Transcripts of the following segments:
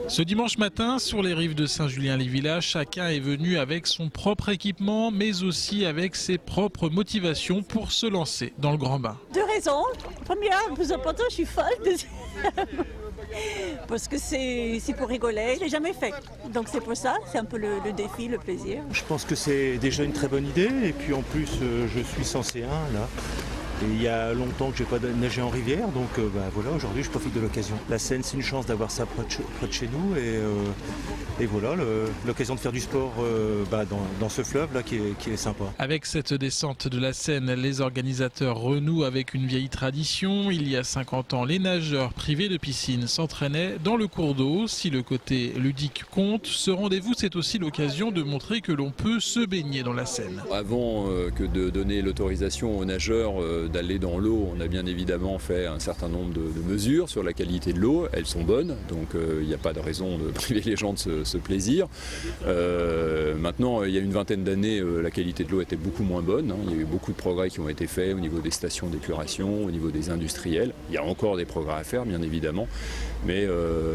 Ce dimanche matin, sur les rives de Saint-Julien-les-Villages, chacun est venu avec son propre équipement, mais aussi avec ses propres motivations pour se lancer dans le grand bain. Deux raisons. Première, le plus important, je suis folle. Deuxième, parce que c'est pour rigoler. Je l'ai jamais fait. Donc c'est pour ça, c'est un peu le défi, le plaisir. Je pense que c'est déjà une très bonne idée. Et puis en plus, je suis censé là. Et il y a longtemps que je n'ai pas nagé en rivière, donc voilà, aujourd'hui je profite de l'occasion. La Seine, c'est une chance d'avoir ça près de chez nous et voilà, l'occasion de faire du sport dans ce fleuve là qui est sympa. Avec cette descente de la Seine, les organisateurs renouent avec une vieille tradition. Il y a 50 ans, les nageurs privés de piscine s'entraînaient dans le cours d'eau. Si le côté ludique compte, ce rendez-vous c'est aussi l'occasion de montrer que l'on peut se baigner dans la Seine. Avant que de donner l'autorisation aux nageurs d'aller dans l'eau, on a bien évidemment fait un certain nombre de mesures sur la qualité de l'eau. Elles sont bonnes, donc il n'y a pas de raison de priver les gens de ce plaisir. Maintenant, il y a une vingtaine d'années, la qualité de l'eau était beaucoup moins bonne. Il y a eu beaucoup de progrès qui ont été faits au niveau des stations d'épuration, au niveau des industriels. Il y a encore des progrès à faire, bien évidemment, mais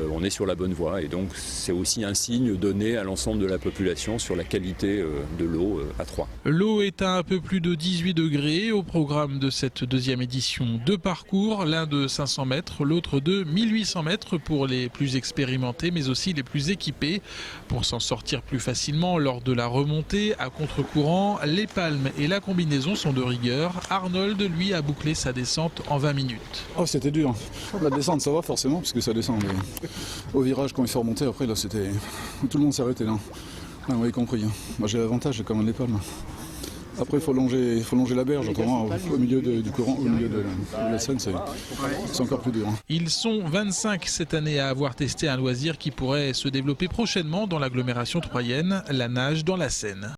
on est sur la bonne voie. Et donc, c'est aussi un signe donné à l'ensemble de la population sur la qualité de l'eau à Troyes. L'eau est à un peu plus de 18 degrés. Au programme de cette deuxième édition, deux parcours, l'un de 500 mètres, l'autre de 1800 mètres pour les plus expérimentés, mais aussi les plus équipés. Pour s'en sortir plus facilement lors de la remontée à contre-courant, les palmes et la combinaison sont de rigueur. Arnold, lui, a bouclé sa descente en 20 minutes. Oh, c'était dur. La descente, ça va forcément, parce que ça descend. Mais au virage, quand il faut remonter, après, là, c'était... Tout le monde s'est arrêté, là. Vous avez compris. Moi, j'ai l'avantage, j'ai quand même les palmes. Après, il faut longer la berge, autrement, au milieu du courant, au milieu de la Seine, c'est encore plus dur. Ils sont 25 cette année à avoir testé un loisir qui pourrait se développer prochainement dans l'agglomération troyenne, la nage dans la Seine.